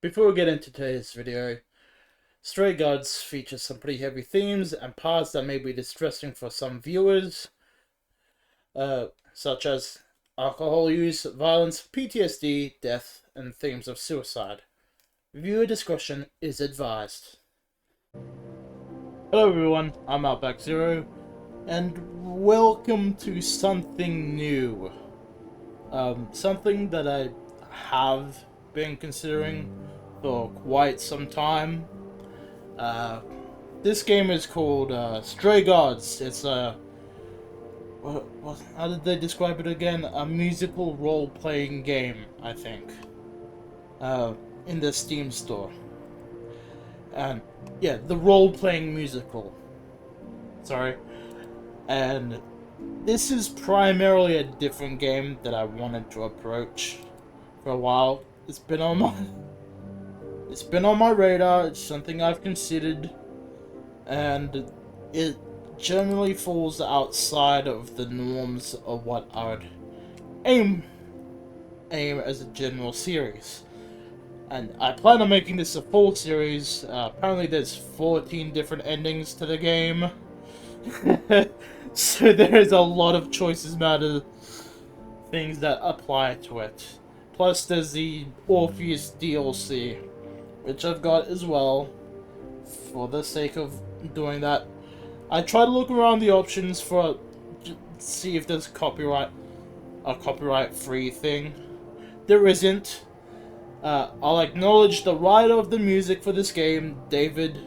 Before we get into today's video, Stray Gods features some pretty heavy themes and parts that may be distressing for some viewers, such as alcohol use, violence, PTSD, death, and themes of suicide. Viewer discretion is advised. Hello everyone, I'm Outback-Zero, and welcome to something new. Something that I have been considering for quite some time. This game is called Stray Gods. It's a how did they describe it again? A musical role-playing game, I think. In the Steam store. And yeah, the role-playing musical. Sorry. And this is primarily a different game that I wanted to approach for a while. It's been on my radar. It's something I've considered, and it generally falls outside of the norms of what I would aim as a general series. And I plan on making this a full series. Apparently there's 14 different endings to the game. So there is a lot of choices matter things that apply to it. Plus there's the Orpheus DLC, which I've got as well, for the sake of doing that. I try to look around the options for see if there's a copyright-free thing. There isn't. I'll acknowledge the writer of the music for this game, David.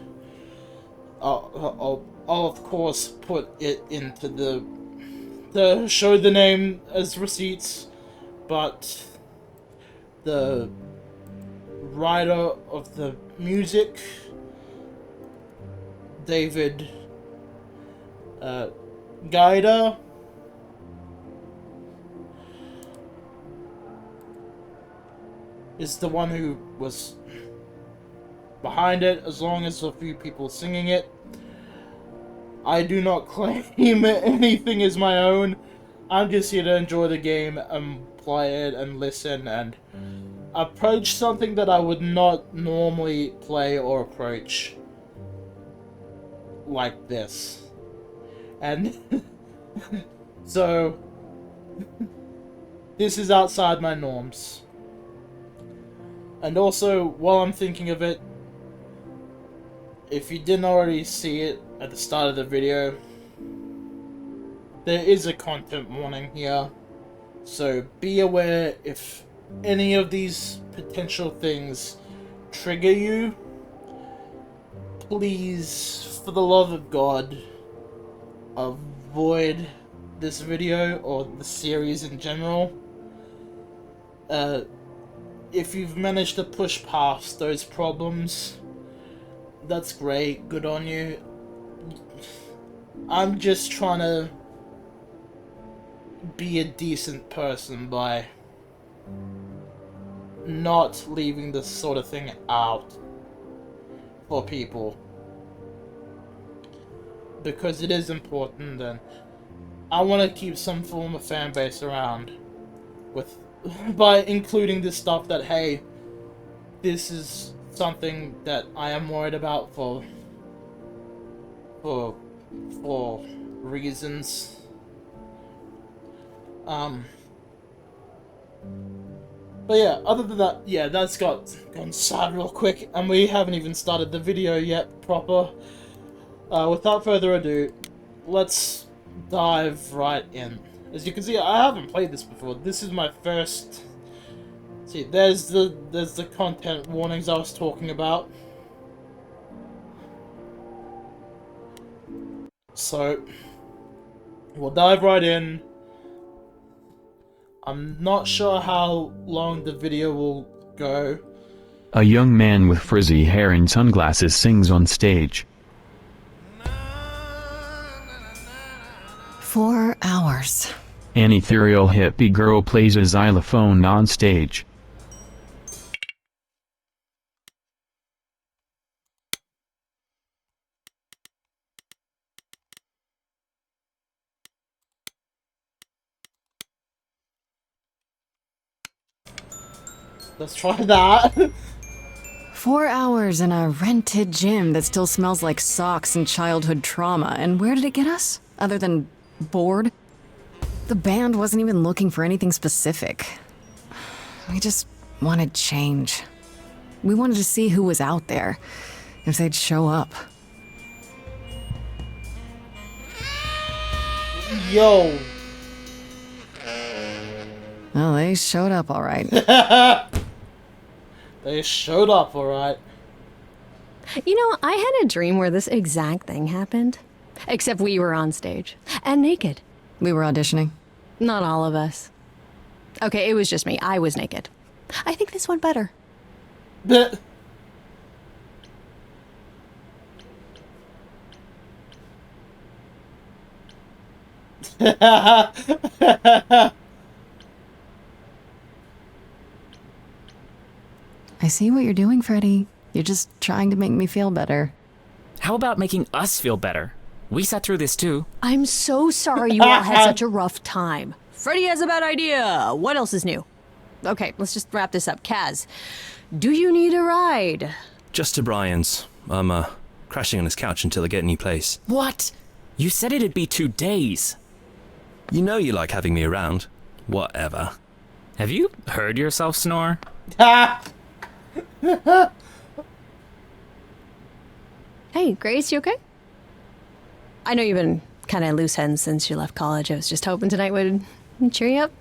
I'll of course put it into the show the name as receipts, but the writer of the music, David Guida, is the one who was behind it, as long as a few people singing it. I do not claim anything as my own. I'm just here to enjoy the game and play it and listen and approach something that I would not normally play or approach like this. And so this is outside my norms. And also, while I'm thinking of it, if you didn't already see it at the start of the video, there is a content warning here. So be aware if any of these potential things trigger you. Please, for the love of God, avoid this video or the series in general. If you've managed to push past those problems, that's great, good on you. I'm just trying to be a decent person by not leaving this sort of thing out for people, because it is important, and I want to keep some form of fan base around with by including this stuff that, hey, this is something that I am worried about for reasons. But yeah, other than that, yeah, that's gone sad real quick, and we haven't even started the video yet proper. Without further ado, let's dive right in. As you can see, I haven't played this before. This is my first. See, there's the content warnings I was talking about. So we'll dive right in. I'm not sure how long the video will go. A young man with frizzy hair and sunglasses sings on stage. 4 hours. An ethereal hippie girl plays a xylophone on stage. Let's try that. 4 hours in a rented gym that still smells like socks and childhood trauma, and where did it get us? Other than bored? The band wasn't even looking for anything specific. We just wanted change. We wanted to see who was out there, if they'd show up. Yo. Well, they showed up all right. They showed up, alright. You know, I had a dream where this exact thing happened. Except we were on stage. And naked. We were auditioning. Not all of us. Okay, it was just me. I was naked. I think this went better. I see what you're doing, Freddy. You're just trying to make me feel better. How about making us feel better? We sat through this too. I'm so sorry you all had such a rough time. Freddy has a bad idea. What else is new? Okay, let's just wrap this up. Kaz, do you need a ride? Just to Brian's. I'm, crashing on his couch until I get a new place. What? You said it'd be 2 days. You know you like having me around. Whatever. Have you heard yourself snore? Hey, Grace, you okay? I know you've been kind of loose ends since you left college. I was just hoping tonight would cheer you up.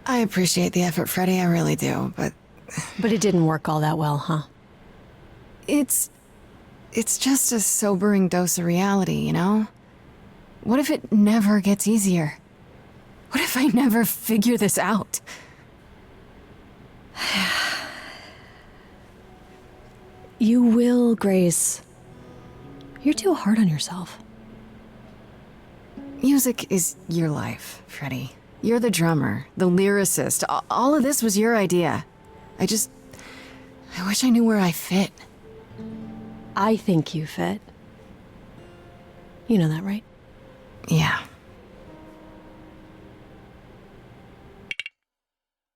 I appreciate the effort, Freddy, I really do, but... But it didn't work all that well, huh? It's just a sobering dose of reality, you know? What if it never gets easier? What if I never figure this out? You will, Grace. You're too hard on yourself. Music is your life, Freddy. You're the drummer, the lyricist. All of this was your idea. I wish I knew where I fit. I think you fit. You know that, right? Yeah.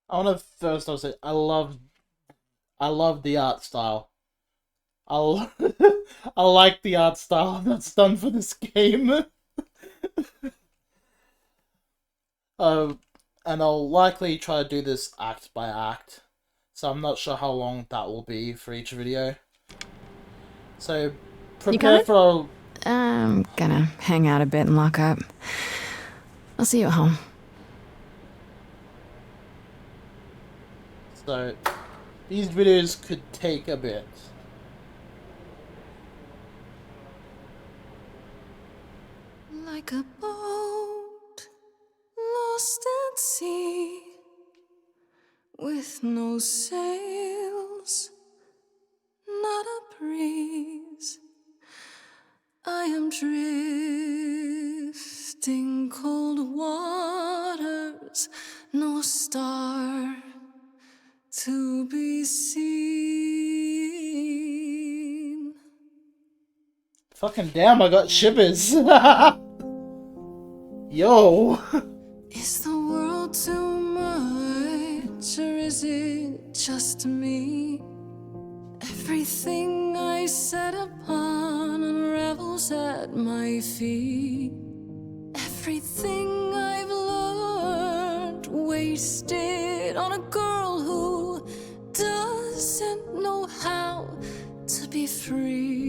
I want to first I'll say I love the art style. I like the art style that's done for this game. And I'll likely try to do this act by act, so I'm not sure how long that will be for each video. So prepare for I'm gonna hang out a bit and lock up. I'll see you at home. So these videos could take a bit. Like a boat lost at sea, with no sails, not a breeze. I am drifting cold waters, no star to be seen. Fucking damn, I got shivers. Yo. Is the world too much, or is it just me? Everything I set upon unravels at my feet. Everything I've learned wasted on a girl who doesn't know how to be free.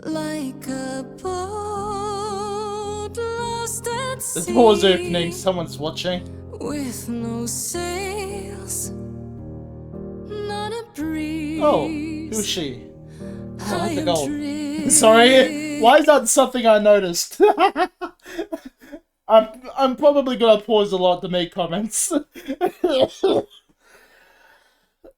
Like a boat lost at sea. The door's opening, someone's watching. With no sails, not a breeze. Oh, who's she? Oh, I have to go. drifting. Sorry, why is that something I noticed? I'm probably gonna pause a lot to make comments.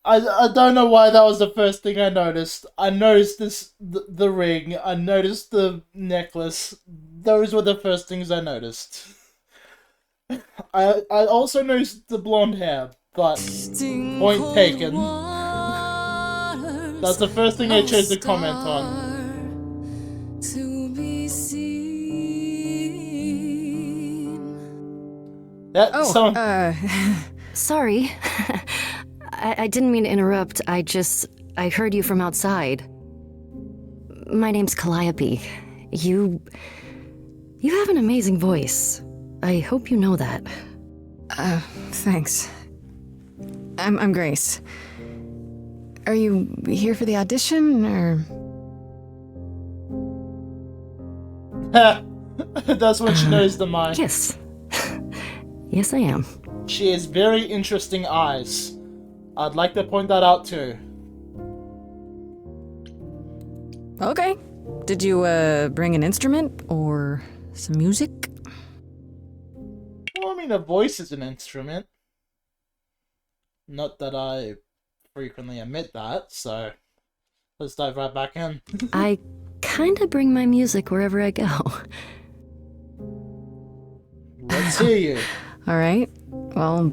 I don't know why that was the first thing I noticed. I noticed the ring. I noticed the necklace. Those were the first things I noticed. I also noticed the blonde hair, but point taken. That's the first thing I chose to comment on. seen. That Oh, song. Sorry. I didn't mean to interrupt. I heard you from outside. My name's Calliope. You have an amazing voice. I hope you know that. Thanks. I'm Grace. Are you here for the audition, or? That's when she knows the mic. Yes. Yes, I am. She has very interesting eyes. I'd like to point that out too. Okay. Did you, bring an instrument, or some music? Well, I mean, a voice is an instrument. Not that I frequently admit that, so let's dive right back in. I kinda bring my music wherever I go. Let's hear you. Alright. Well,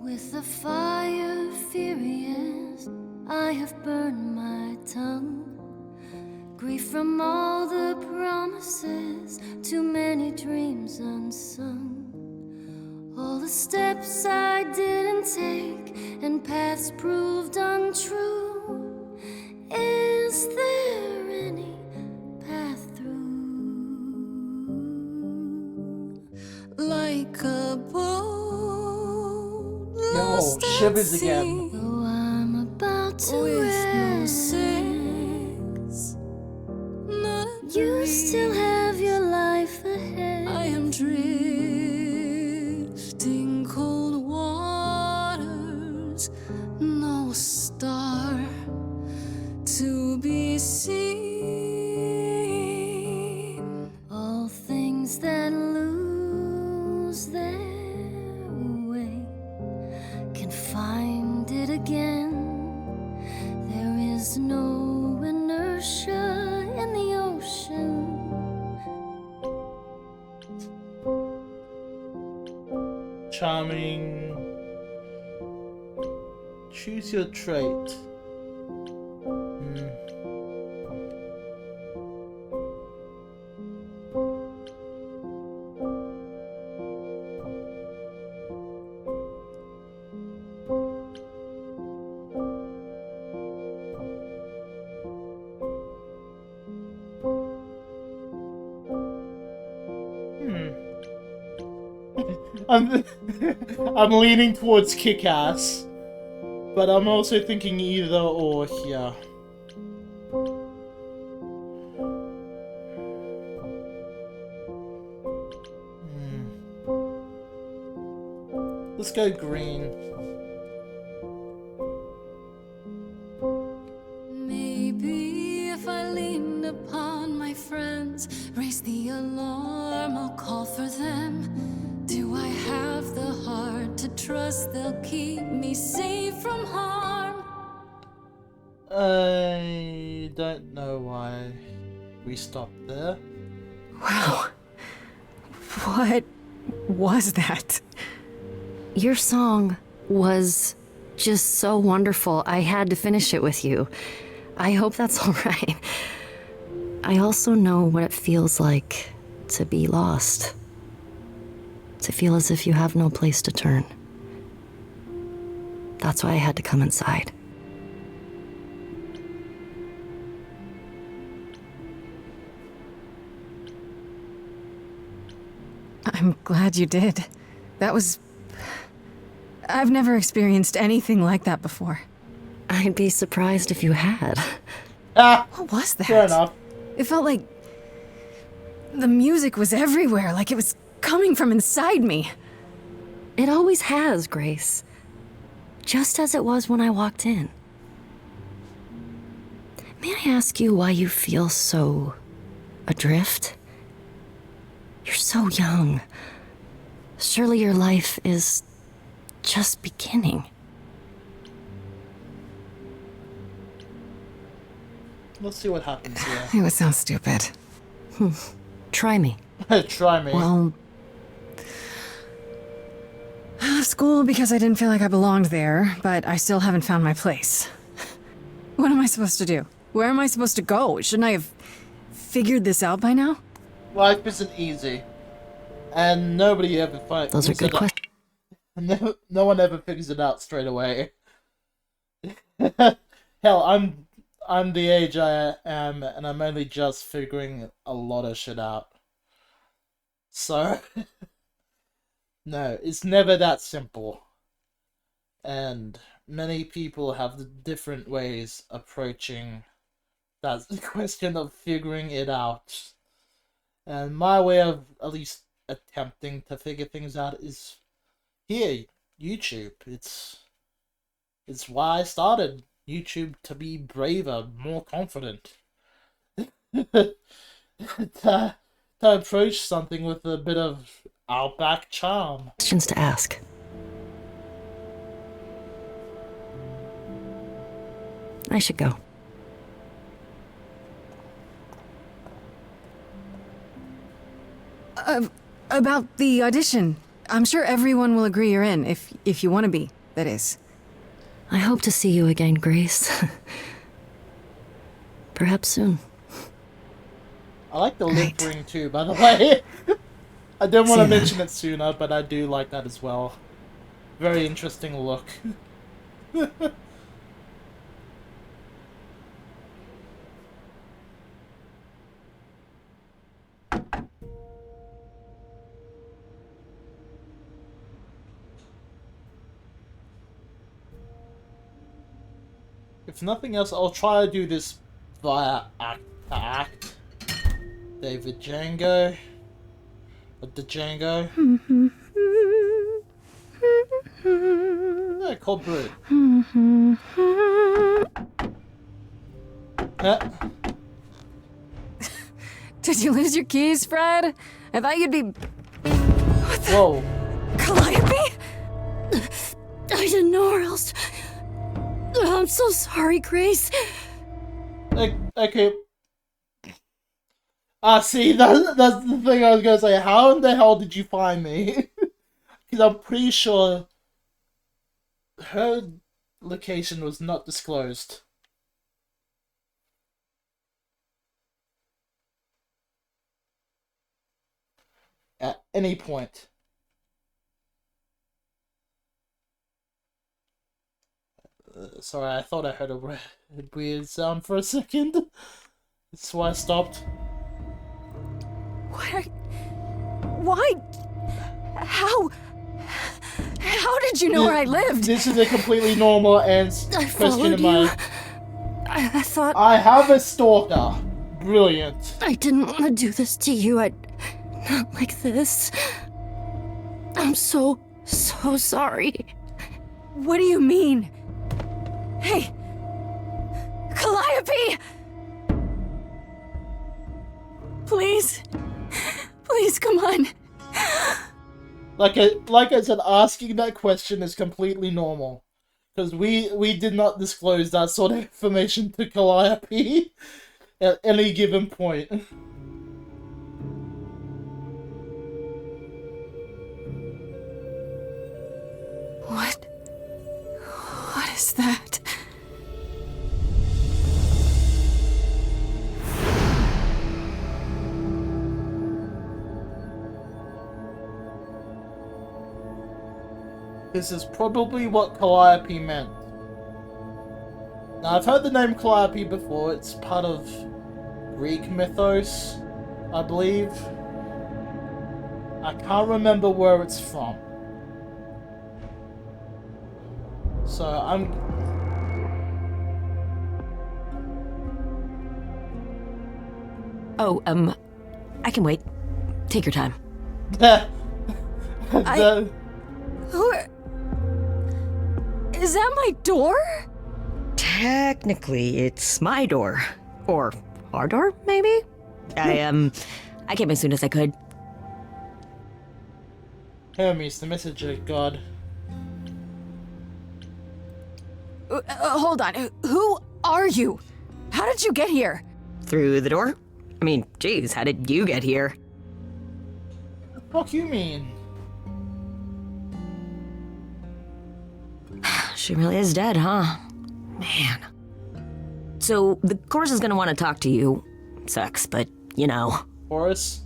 With the fire furious, I have burned my tongue. Grief from all the promises, too many dreams unsung. All the steps I didn't take and paths proved untrue. Is there any path through? Like a boat lost at shivers sea. again. Though I'm about to rest, you still have your life ahead. I am drifting cold waters, no star to be seen. All things that lose their way can find it again. There is no inertia in the ocean. Charming. Choose your trait. I'm leaning towards kick-ass, but I'm also thinking either or here. Let's go green. Maybe if I leaned upon my friends, raise the alarm, I'll call for them. Do I have the heart to trust they'll keep me safe from harm? I don't know why we stopped there. wow. What was that? Your song was just so wonderful. I had to finish it with you. I hope that's all right. I also know what it feels like to be lost. To feel as if you have no place to turn. That's why I had to come inside. I'm glad you did. That was... I've never experienced anything like that before. I'd be surprised if you had. Ah, What was that? fair enough. It felt like... the music was everywhere, like it was coming from inside me. It always has, Grace. Just as it was when I walked in. May I ask you why you feel so adrift? You're so young. Surely your life is just beginning. Let's see what happens here. It was so stupid. Try me. Try me. Well... I left school because I didn't feel like I belonged there, but I still haven't found my place. What am I supposed to do? Where am I supposed to go? Shouldn't I have figured this out by now? Life isn't easy. And nobody ever finds Those are good questions. No one ever figures it out straight away. Hell, I'm the age I am, and I'm only just figuring a lot of shit out. So, no, it's never that simple. And many people have the different ways approaching that question of figuring it out. And my way of at least attempting to figure things out is here, YouTube. It's why I started YouTube, to be braver, more confident. to approach something with a bit of Outback charm. Questions to ask. I should go. About the audition. I'm sure everyone will agree you're in, if you want to be, that is. I hope to see you again, Grace. Perhaps soon. I like the lip Right. ring too, by the way. I didn't want to See that. mention it sooner, but I do like that as well. Very interesting look. If nothing else, I'll try to do this via act to act. David Django. Or Django. Yeah, Cold Brew. Yeah. Did you lose your keys, Fred? I thought you'd be Whoa. Calliope? I didn't know where else. I'm so sorry, Grace. Okay. See, that's the thing I was gonna say. How in the hell did you find me? Because I'm pretty sure her location was not disclosed. At any point. Sorry, I thought I heard a weird sound for a second. That's why I stopped. Why? How did you know where I lived? This is a completely normal I question followed in my... you. I thought I have a stalker. Brilliant. I didn't want to do this to you. Not like this. I'm so sorry. What do you mean? Hey! Calliope! Please. Please, come on. Like I said, asking that question is completely normal. Because we did not disclose that sort of information to Calliope at any given point. What is that? This is probably what Calliope meant. Now, I've heard the name Calliope before. It's part of Greek mythos, I believe. I can't remember where it's from. So, Oh, I can wait. Take your time. Who? Is that my door? Technically, it's my door. Or our door, maybe? I came as soon as I could. Hermes, the messenger god. Hold on. Who are you? How did you get here? Through the door? I mean, geez, how did you get here? The fuck you mean? She really is dead, huh? Man. So the chorus is gonna want to talk to you. Sucks, but you know. Chorus?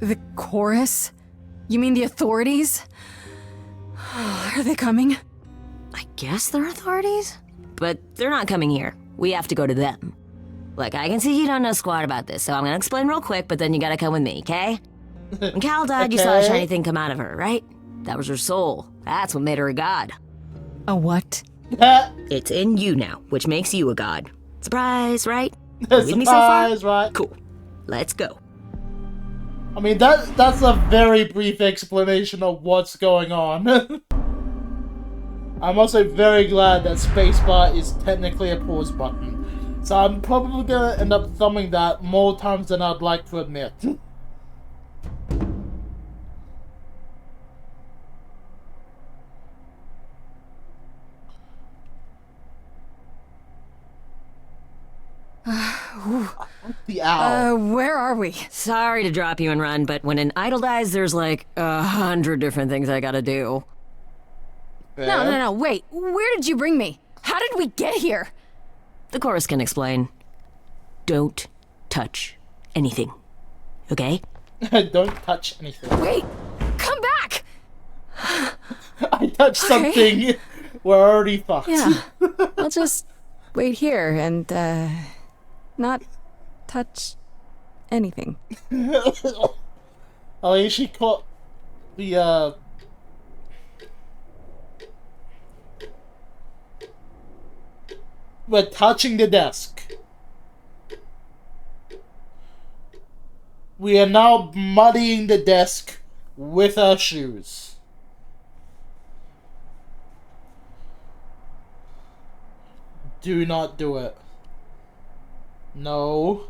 The chorus? You mean the authorities? Are they coming? I guess they're authorities? But they're not coming here. We have to go to them. Look, I can see you don't know squat about this, so I'm gonna explain real quick, but then you gotta come with me, okay? When Cal died, you saw a shiny thing come out of her, right? That was her soul. That's what made her a god. A what? It's in you now, which makes you a god. Surprise, right? You with me so far? Surprise, right? Cool. Let's go. I mean, that's a very brief explanation of what's going on. I'm also very glad that spacebar is technically a pause button. So I'm probably gonna end up thumbing that more times than I'd like to admit. The owl. Where are we? Sorry to drop you and run, but when an idol dies, there's like 100 different things I gotta do. No, wait. Where did you bring me? How did we get here? The chorus can explain. Don't touch anything. Okay? Don't touch anything. Wait! Come back! I touched something. We're already fucked. Yeah. I'll just wait here and, not touch anything. At least she caught the, We're touching the desk. We are now muddying the desk with our shoes. Do not do it. No.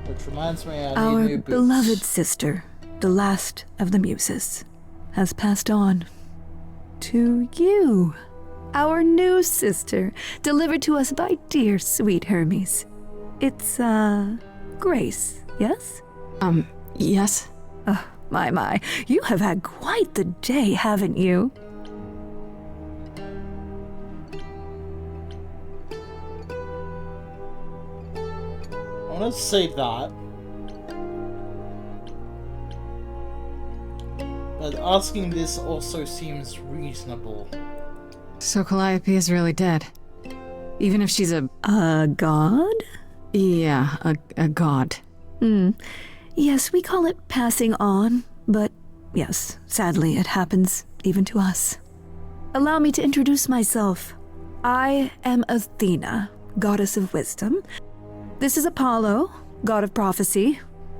Which reminds me, I need Our new boots. beloved sister, the last of the muses, has passed on to you. Our new sister, delivered to us by dear sweet Hermes. It's, Grace, yes? Yes? Oh, my. You have had quite the day, haven't you? I want to say that. But asking this also seems reasonable. So Calliope is really dead. Even if she's a god? Yeah, a god. Yes, we call it passing on, but yes, sadly it happens even to us. Allow me to introduce myself. I am Athena, goddess of wisdom. This is Apollo, god of prophecy,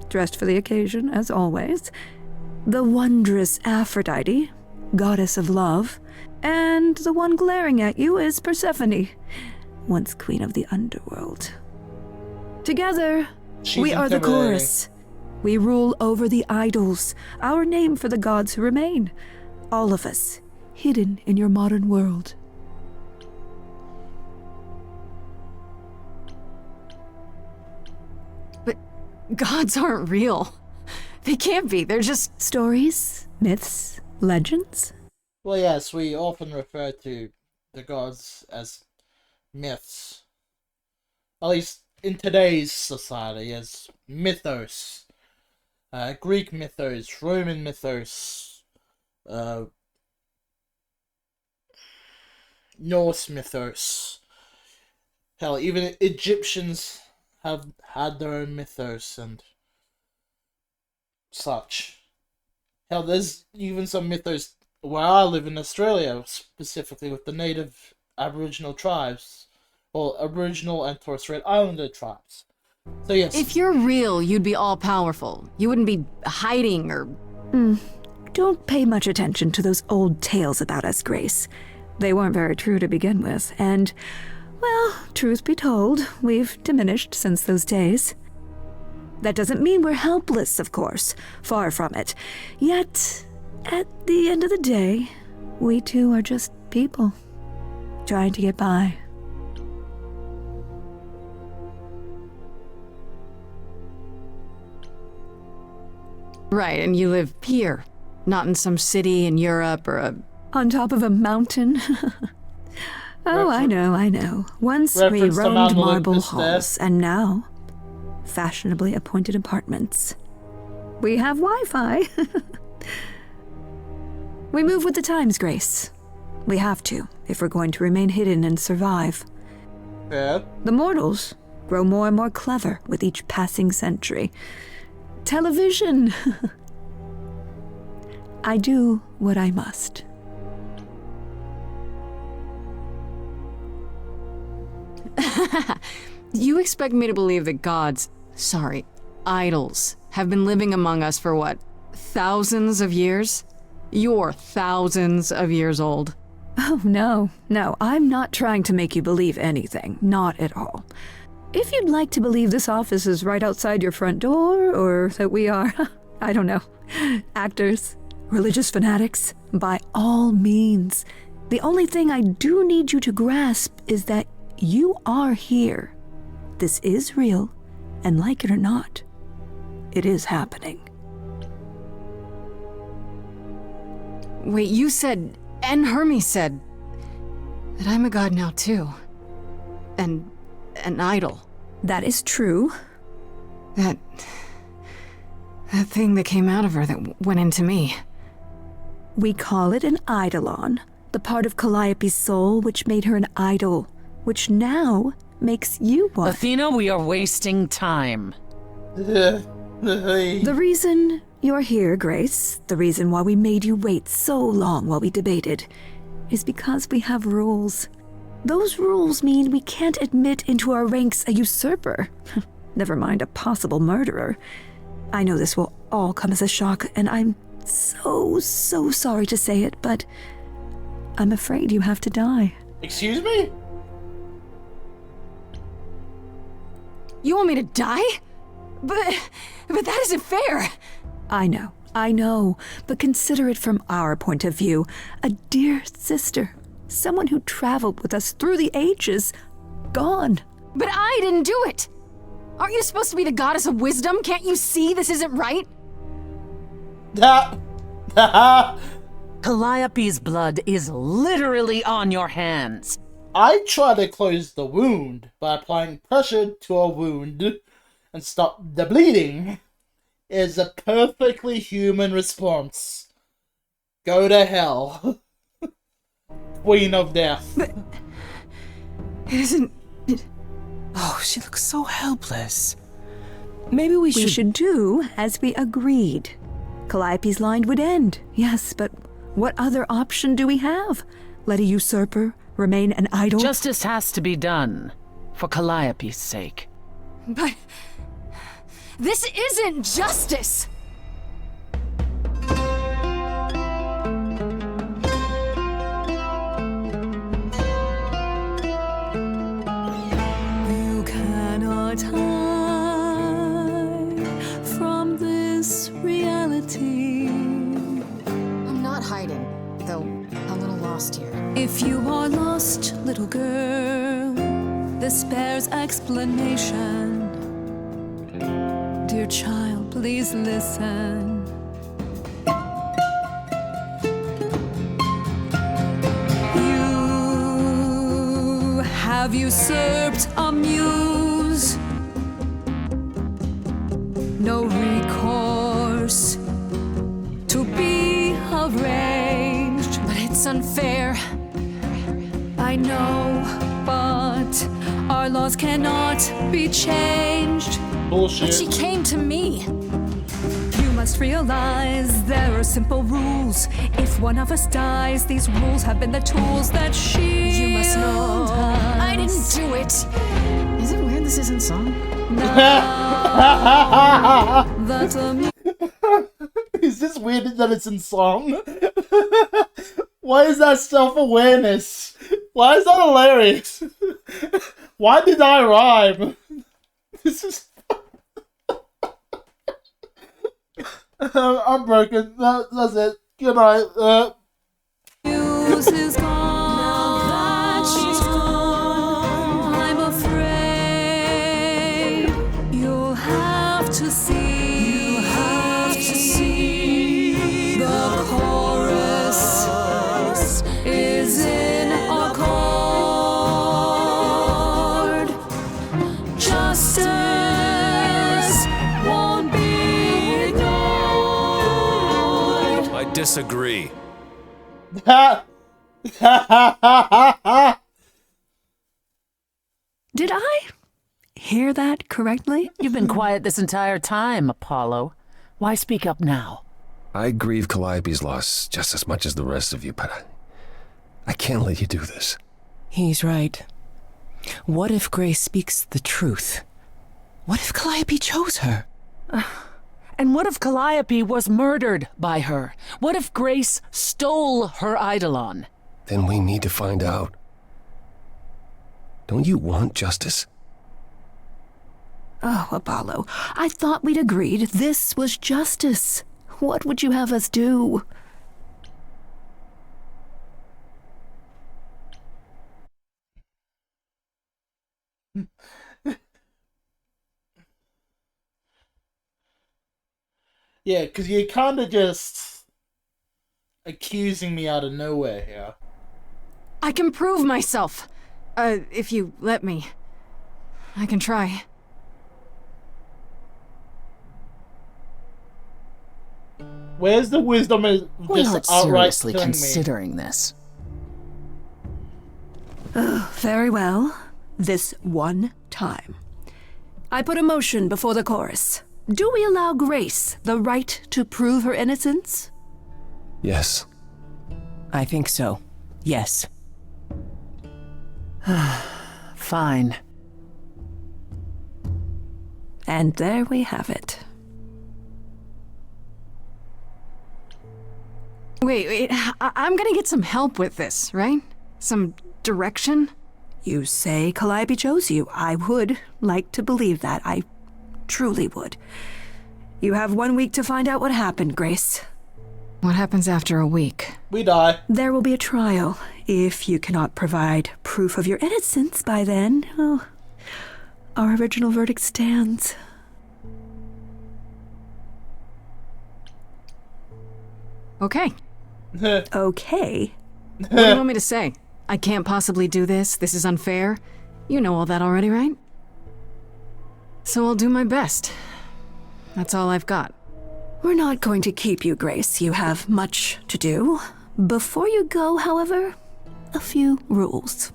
dressed for the occasion, as always. The wondrous Aphrodite, goddess of love. And the one glaring at you is Persephone, once queen of the underworld. Together, we are the chorus. We rule over the idols, our name for the gods who remain. All of us, hidden in your modern world. But gods aren't real. They can't be. They're just stories, myths, legends. Well, yes, we often refer to the gods as myths. At least in today's society, as mythos. Greek mythos, Roman mythos, Norse mythos. Hell, even Egyptians have had their own mythos and such. Hell, there's even some mythos where I live in Australia, specifically with the native Aboriginal tribes, or Aboriginal and Torres Strait Islander tribes. So yes. If you're real, you'd be all-powerful. You wouldn't be hiding or... Don't pay much attention to those old tales about us, Grace. They weren't very true to begin with, and Well, truth be told, we've diminished since those days. That doesn't mean we're helpless, of course. Far from it. Yet, at the end of the day, we too are just people, trying to get by. Right, and you live here, not in some city in Europe or a... On top of a mountain? Oh, I know. Once we Reference to roamed Mount marble Olympus halls, and now fashionably appointed apartments. We have Wi-Fi. We move with the times, Grace. We have to, if we're going to remain hidden and survive. Yeah. The mortals grow more and more clever with each passing century. Television! I do what I must. You expect me to believe that gods, idols, have been living among us for what, thousands of years? You're thousands of years old. Oh, no, I'm not trying to make you believe anything, not at all. If you'd like to believe this office is right outside your front door, or that we are, I don't know, actors, religious fanatics, by all means. The only thing I do need you to grasp is that you are here. This is real, and like it or not, it is happening. Wait, you said, and Hermes said, that I'm a god now too. And an idol. That is true. That thing that came out of her that went into me. We call it an eidolon, the part of Calliope's soul which made her an idol, which now makes you one. Athena, we are wasting time. The reason you're here, Grace, the reason why we made you wait so long while we debated, is because we have rules. Those rules mean we can't admit into our ranks a usurper, never mind a possible murderer. I know this will all come as a shock, and I'm so sorry to say it, but I'm afraid you have to die. Excuse me? You want me to die? But that isn't fair. I know, but consider it from our point of view. A dear sister, someone who traveled with us through the ages, gone. But I didn't do it. Aren't you supposed to be the goddess of wisdom? Can't you see this isn't right? Calliope's blood is literally on your hands. I try to close the wound by applying pressure to a wound and stop the bleeding. It is a perfectly human response. Go to hell. Queen of Death. But it isn't... Oh, she looks so helpless. Maybe we should do as we agreed. Calliope's line would end, yes, but what other option do we have? Let a usurper remain an idol? Justice has to be done, for Calliope's sake. But this isn't justice! You cannot hide from this reality. I'm not hiding, though a little lost here. If you are lost, little girl, this bears explanation. Dear child, please listen. You have usurped a muse. No recourse to be arranged. But it's unfair. I know, but our laws cannot be changed. Bullshit. But she came to me. You must realize there are simple rules. If one of us dies, these rules have been the tools that she. You must know I didn't do it. Is it weird this isn't song? That's a Is this weird that it's in song? Why is that self-awareness? Why is that hilarious? Why did I rhyme? This is... I'm broken. That's it. Good night. News is gone. Now that she's gone, I'm afraid you'll have to see. You'll have to see the chorus is in a chord. Justice won't be ignored. I disagree. Did I hear that correctly? You've been quiet this entire time, Apollo. Why speak up now? I grieve Calliope's loss just as much as the rest of you, but I can't let you do this. He's right. What if Grace speaks the truth? What if Calliope chose her? And what if Calliope was murdered by her? What if Grace stole her Eidolon? Then we need to find out. Don't you want justice? Oh, Apollo, I thought we'd agreed this was justice. What would you have us do? Yeah, because you're kind of just accusing me out of nowhere here. I can prove myself. If you let me. I can try. Where's the wisdom in We're just not outright seriously killing me? considering this. Very well. This one time. I put a motion before the chorus. Do we allow Grace the right to prove her innocence? Yes. I think so. Yes. Fine. And there we have it. Wait, I'm gonna get some help with this, right? Some direction? You say Calliope chose you. I would like to believe that. I truly would. You have 1 week to find out what happened, Grace. What happens after a week? We die. There will be a trial. If you cannot provide proof of your innocence by then, oh, our original verdict stands. Okay. Okay. What do you want me to say? I can't possibly do this. This is unfair. You know all that already, right? So I'll do my best. That's all I've got. We're not going to keep you, Grace. You have much to do. Before you go, however, a few rules.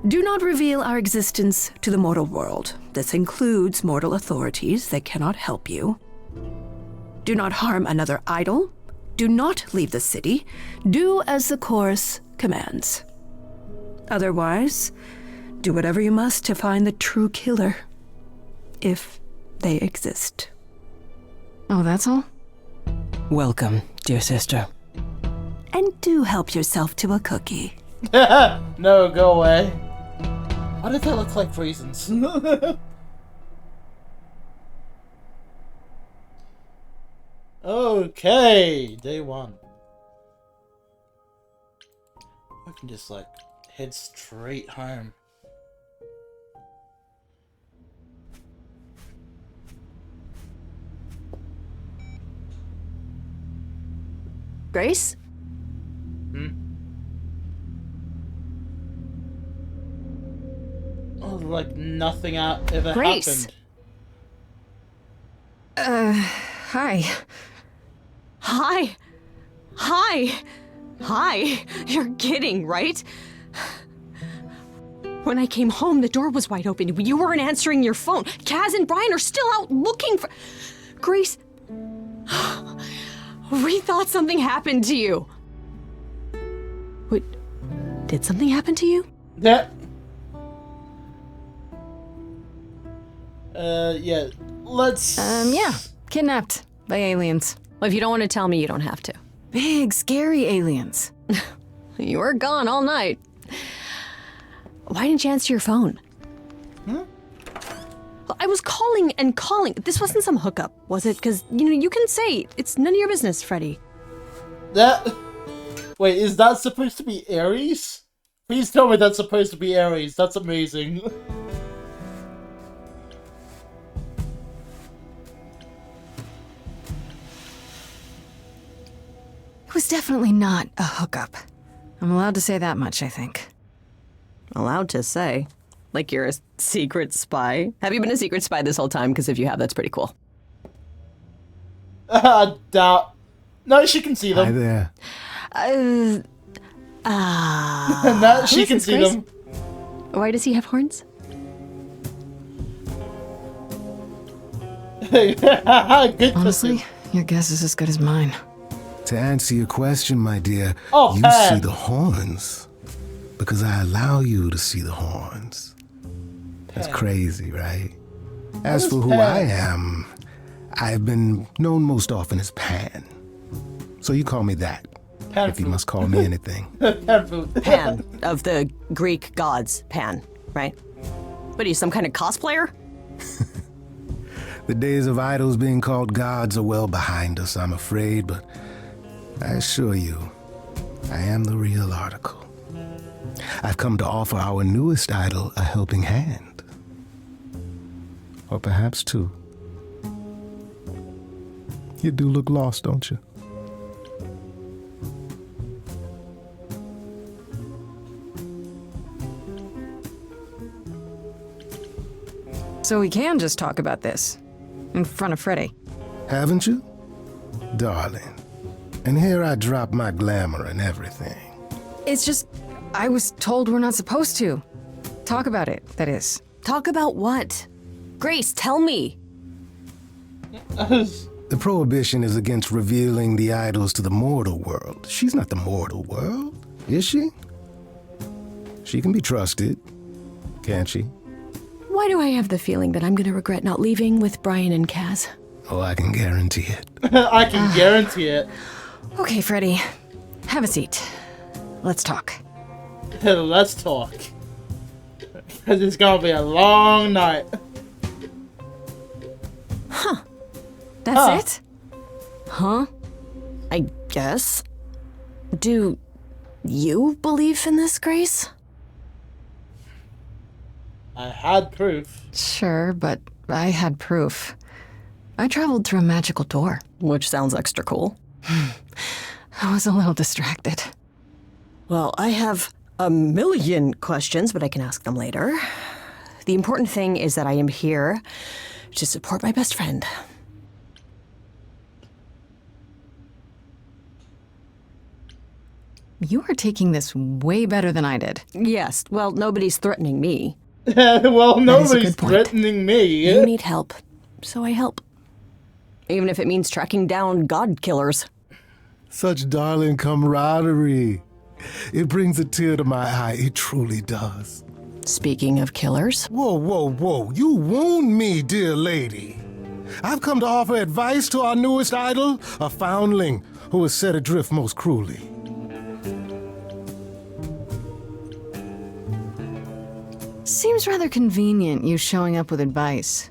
Do not reveal our existence to the mortal world. This includes mortal authorities that cannot help you. Do not harm another idol. Do not leave the city. Do as the chorus commands. Otherwise, do whatever you must to find the true killer. If they exist. Oh, that's all? Welcome, dear sister. And do help yourself to a cookie. No, go away. Why did that look like raisins? Okay, day one. I can just like head straight home. Grace? Oh, like nothing ever Grace. happened. Hi. Hi. Hi. Hi. You're kidding, right? When I came home, the door was wide open. You weren't answering your phone. Kaz and Brian are still out looking for... Grace... We thought something happened to you. What? Did something happen to you? Yeah. Yeah. Let's... Yeah. Kidnapped by aliens. Well, if you don't want to tell me, you don't have to. Big, scary aliens. You were gone all night. Why didn't you answer your phone? I was calling and calling. This wasn't some hookup, was it? Because, you can say it's none of your business, Freddy. Wait, is that supposed to be Aries? Please tell me that's supposed to be Aries. That's amazing. It was definitely not a hookup. I'm allowed to say that much, I think. Allowed to say? Like you're a secret spy? Have you been a secret spy this whole time? Because if you have, that's pretty cool. Doubt. No, she can see them. Hi there. No, she can see them. Why does he have horns? Good Honestly, your guess is as good as mine. To answer your question, my dear, you Pan. see the horns because I allow you to see the horns. That's crazy, right? As for who I am, I've been known most often as Pan. So you call me that, Pan if you must call me anything. Pan, of the Greek gods, Pan, right? What are you, some kind of cosplayer? The days of idols being called gods are well behind us, I'm afraid, but I assure you, I am the real article. I've come to offer our newest idol a helping hand. Or perhaps two. You do look lost, don't you? So we can just talk about this. In front of Freddy. Haven't you? Darling. And here I drop my glamour and everything. It's just, I was told we're not supposed to. Talk about it, that is. Talk about what? Grace, tell me. The prohibition is against revealing the idols to the mortal world. She's not the mortal world, is she? She can be trusted, can't she? Why do I have the feeling that I'm going to regret not leaving with Brian and Kaz? Oh, I can guarantee it. I can guarantee it. Okay, Freddy. Have a seat. Let's talk. Let's talk. Because it's gonna be a long night. Huh. That's it? Huh? I guess. Do you believe in this, Grace? I had proof. Sure, but I had proof. I traveled through a magical door. Which sounds extra cool. I was a little distracted. Well, I have a million questions, but I can ask them later. The important thing is that I am here to support my best friend. You are taking this way better than I did. Yes, well, nobody's threatening me. Well, nobody's threatening me. You need help, so I help. Even if it means tracking down god killers. Such darling camaraderie. It brings a tear to my eye, it truly does. Speaking of killers. Whoa, whoa, whoa, you wound me, dear lady. I've come to offer advice to our newest idol, a foundling who was set adrift most cruelly. Seems rather convenient, you showing up with advice.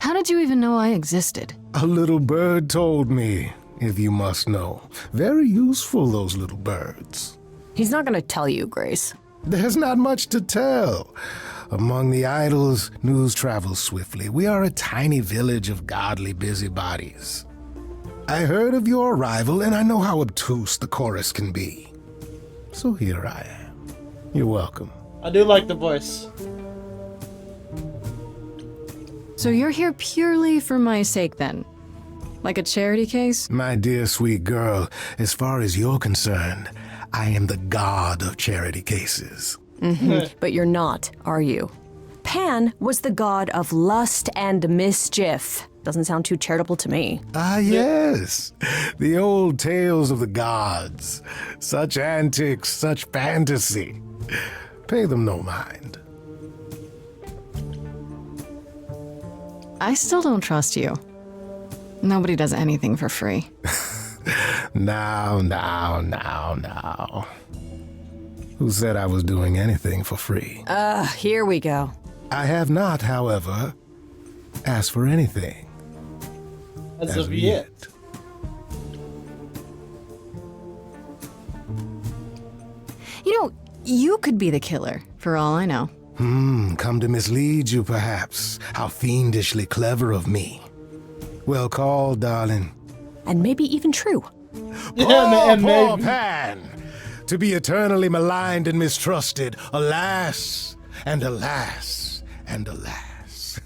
How did you even know I existed? A little bird told me, if you must know. Very useful, those little birds. He's not gonna tell you, Grace. There's not much to tell. Among the idols, news travels swiftly. We are a tiny village of godly busybodies. I heard of your arrival, and I know how obtuse the chorus can be. So here I am. You're welcome. I do like the voice. So you're here purely for my sake, then? Like a charity case? My dear sweet girl, as far as you're concerned, I am the god of charity cases. Mm-hmm. But you're not, are you? Pan was the god of lust and mischief. Doesn't sound too charitable to me. Ah, yes. The old tales of the gods. Such antics, such fantasy. Pay them no mind. I still don't trust you. Nobody does anything for free. Now. Who said I was doing anything for free? Here we go. I have not, however, asked for anything. As of yet. You know, you could be the killer, for all I know. Come to mislead you, perhaps. How fiendishly clever of me. Well called, darling. And maybe even true. Poor Pan! To be eternally maligned and mistrusted. Alas, and alas, and alas.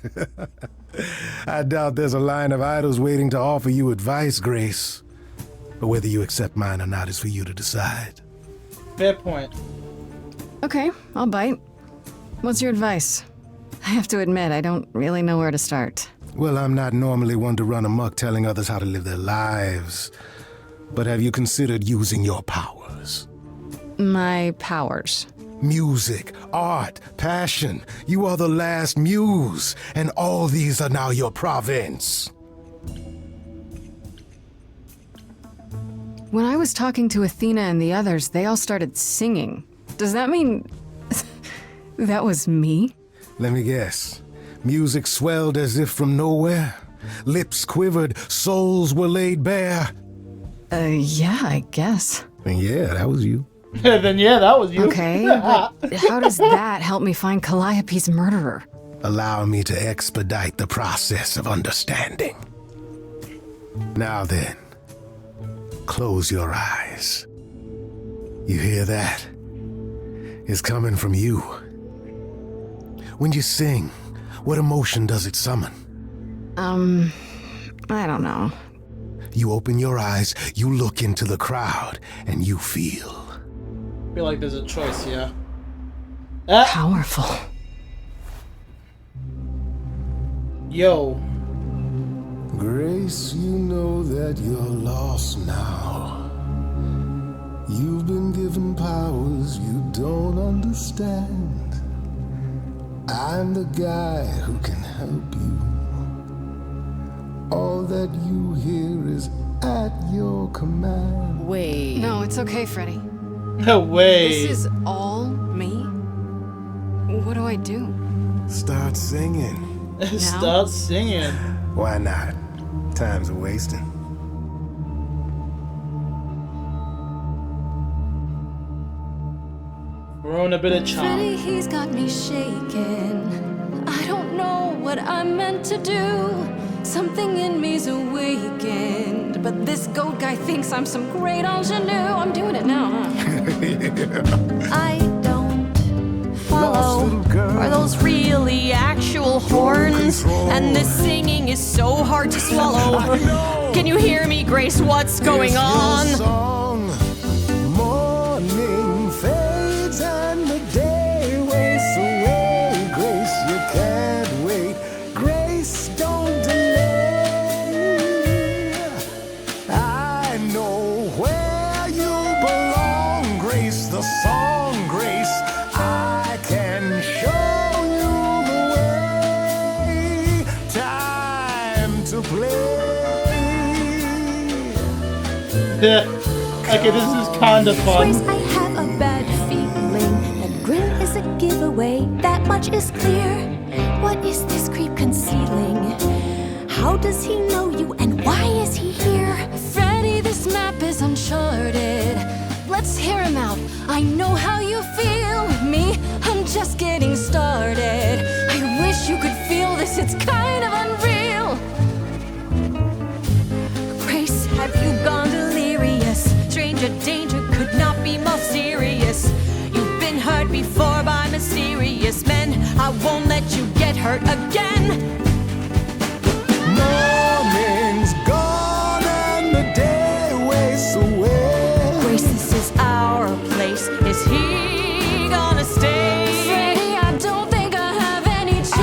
I doubt there's a line of idols waiting to offer you advice, Grace. But whether you accept mine or not is for you to decide. Fair point. Okay, I'll bite. What's your advice? I have to admit, I don't really know where to start. Well, I'm not normally one to run amok telling others how to live their lives. But have you considered using your powers? My powers? Music, art, passion. You are the last muse, and all these are now your province. When I was talking to Athena and the others, they all started singing. Does that mean that was me? Let me guess. Music swelled as if from nowhere. Lips quivered, souls were laid bare. Yeah, I guess. And yeah, that was you. Then yeah, that was you. Okay, but how does that help me find Calliope's murderer? Allow me to expedite the process of understanding. Now then, close your eyes. You hear that? It's coming from you. When you sing, what emotion does it summon? I don't know. You open your eyes, you look into the crowd, and you feel. I feel like there's a choice here. Powerful. Yo. Grace, you know that you're lost now. You've been given powers you don't understand. I'm the guy who can help you. All that you hear is at your command. Wait. No, it's okay, Freddy. No way. This is all me? What do I do? Start singing. Start singing. Why not? Time's a wasting. Throwing a bit of charm. Freddy, he's got me shaking. I don't know what I'm meant to do. Something in me's awakened. But this goat guy thinks I'm some great ingenue. I'm doing it now, huh? I don't follow. Are those really actual horns? And this singing is so hard to swallow. Can you hear me, Grace? What's going on? Morning fades and the day wastes away. Grace, you can't wait. Grace, don't delay. I know where you belong, Grace, the song, Grace. I can show you the way. Time to play. Okay, this is kind of fun. Grace, I have a bad feeling that grin is a giveaway. That much is clear. What is this creep concealing? How does he know you and why is he here? Freddy, this map is uncharted. Let's hear him out. I know how you feel with me. I'm just getting started. I wish you could feel this. It's kind of unreal. Grace, have you gone delirious? Stranger danger could not be more serious. You've been hurt before by mysterious men. I won't let you get hurt again. Morning's gone and the day wastes away. Grace, this is our place. Is he gonna stay? Freddy, I don't think I have any choice. I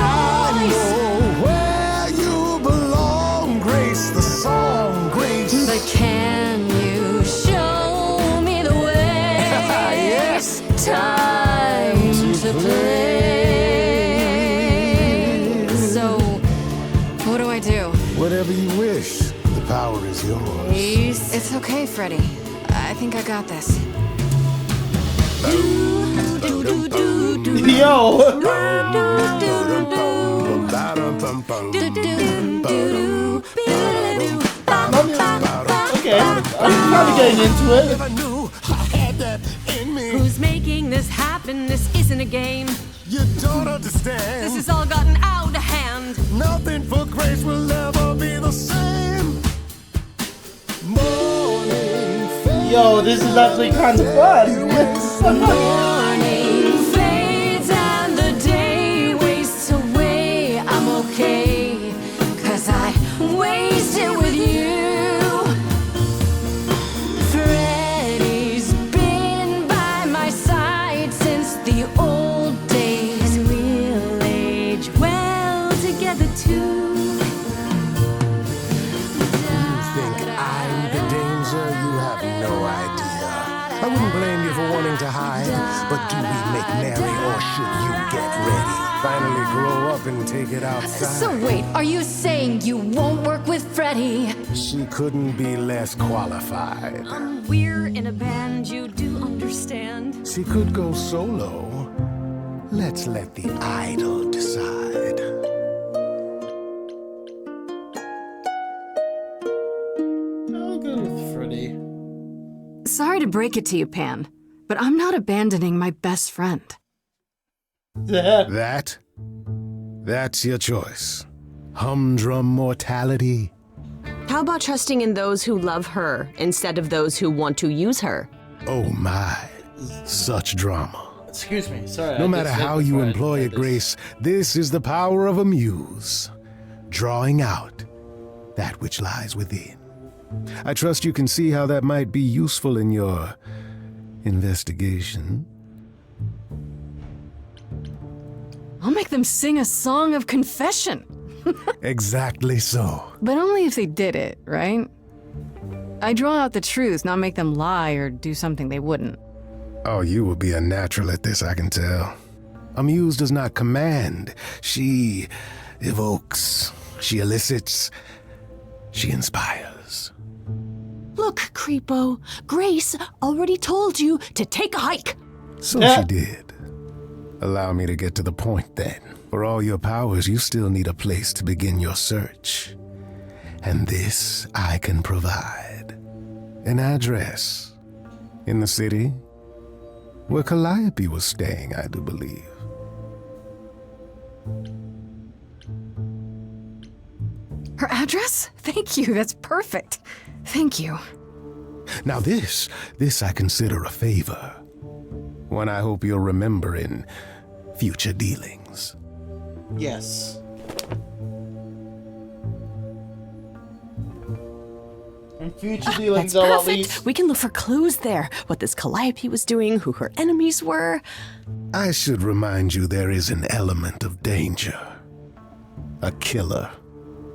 know where you belong, Grace, the song, Grace. But can you show me the way? Yes. Time to play. So, what do I do? Whatever you wish, the power is yours. It's okay, Freddy. I think I got this. You Okay, I'm kind of getting into it. Who's making this happen? This isn't a game. You don't understand. This has all gotten out of hand. Nothing for Grace will ever be the same. Yo, this is actually kind of fun. Morning fades and the day wastes away. I'm okay, 'cause I wasted with you. Freddy's been by my side since the old days. We'll age well together too. You think I'm the danger? You have no idea. I wouldn't blame you for wanting to hide, but do we make merry or should you get ready? Finally grow up and take it outside. So wait, are you saying you won't work with Freddy? She couldn't be less qualified. We're in a band, you do understand. She could go solo. Let's let the idol decide. I'll go with Freddy. Sorry to break it to you, Pan, but I'm not abandoning my best friend. That's your choice. Humdrum mortality. How about trusting in those who love her instead of those who want to use her? Oh my, such drama. Excuse me, sorry. No matter how you employ it, Grace, this is the power of a muse, drawing out that which lies within. I trust you can see how that might be useful in your investigation. I'll make them sing a song of confession. Exactly so. But only if they did it, right? I draw out the truth, not make them lie or do something they wouldn't. Oh, you will be a natural at this, I can tell. A muse does not command. She evokes. She elicits. She inspires. Look, Creepo, Grace already told you to take a hike. So she did. Allow me to get to the point then. For all your powers, you still need a place to begin your search. And this I can provide. An address. In the city, where Calliope was staying, I do believe. Her address? Thank you, that's perfect. Thank you. Now this I consider a favor. One I hope you'll remember in future dealings. Yes. In future dealings, That's I'll at perfect. least... We can look for clues there. What this Calliope was doing, who her enemies were. I should remind you there is an element of danger. A killer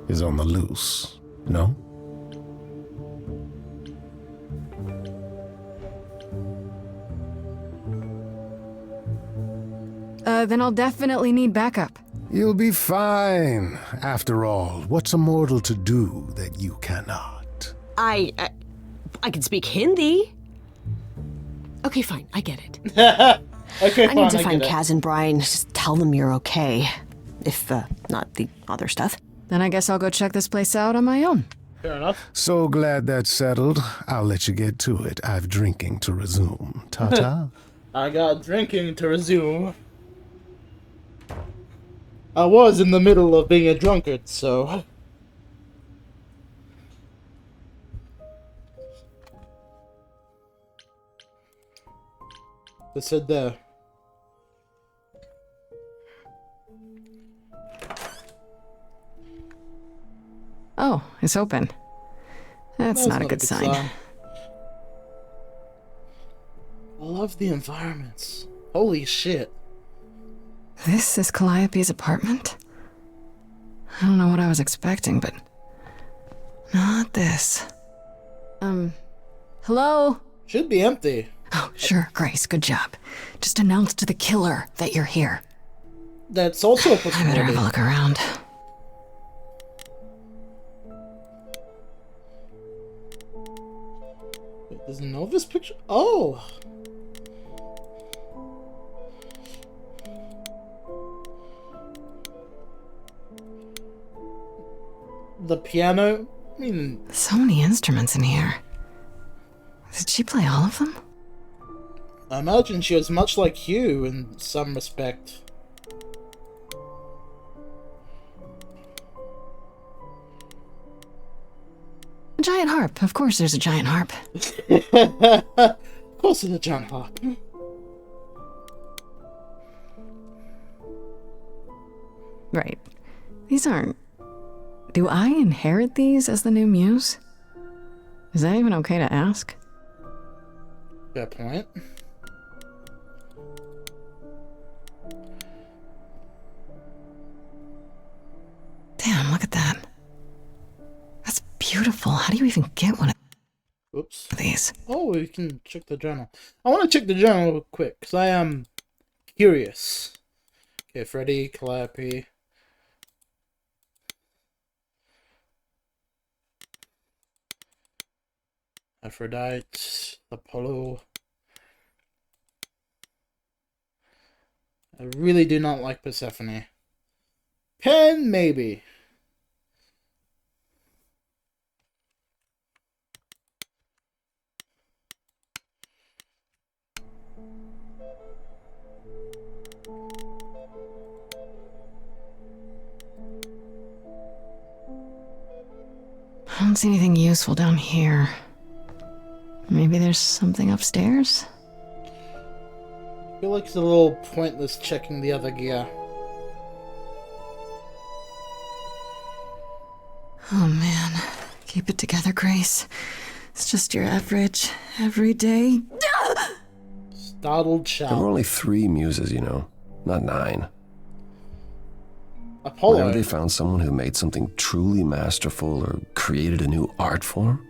is on the loose, no? Then I'll definitely need backup. You'll be fine. After all, what's a mortal to do that you cannot? I can speak Hindi. Okay, fine. I get it. Okay, I need to find Kaz and Brian. Just tell them you're okay. If, not the other stuff. Then I guess I'll go check this place out on my own. Fair enough. So glad that's settled. I'll let you get to it. I've drinking to resume. Ta-ta. I got drinking to resume. I was in the middle of being a drunkard, so... They said there. Oh, it's open. That's not a good sign. I love the environments. Holy shit. This is Calliope's apartment? I don't know what I was expecting, but... not this. Hello? Should be empty. Oh, sure, Grace, good job. Just announce to the killer that you're here. That's also a I better have a look around. Wait, doesn't know this picture? Oh! The piano? I mean... So many instruments in here. Did she play all of them? I imagine she was much like you in some respect. A giant harp. Of course there's a giant harp. Of course there's a giant harp. Right. These aren't... Do I inherit these as the new muse? Is that even okay to ask? Fair point. Damn, look at that. That's beautiful. How do you even get one of Oops. these? Oh, we can check the journal. I want to check the journal real quick, because I am curious. Okay, Freddy, Calliope. Aphrodite, Apollo. I really do not like Persephone. Pen, maybe. I don't see anything useful down here. Maybe there's something upstairs? I feel like it's a little pointless checking the other gear. Oh man. Keep it together, Grace. It's just your average, everyday... Startled shout. There were only 3 muses, you know, not 9. Apollo. Whenever they found someone who made something truly masterful or created a new art form,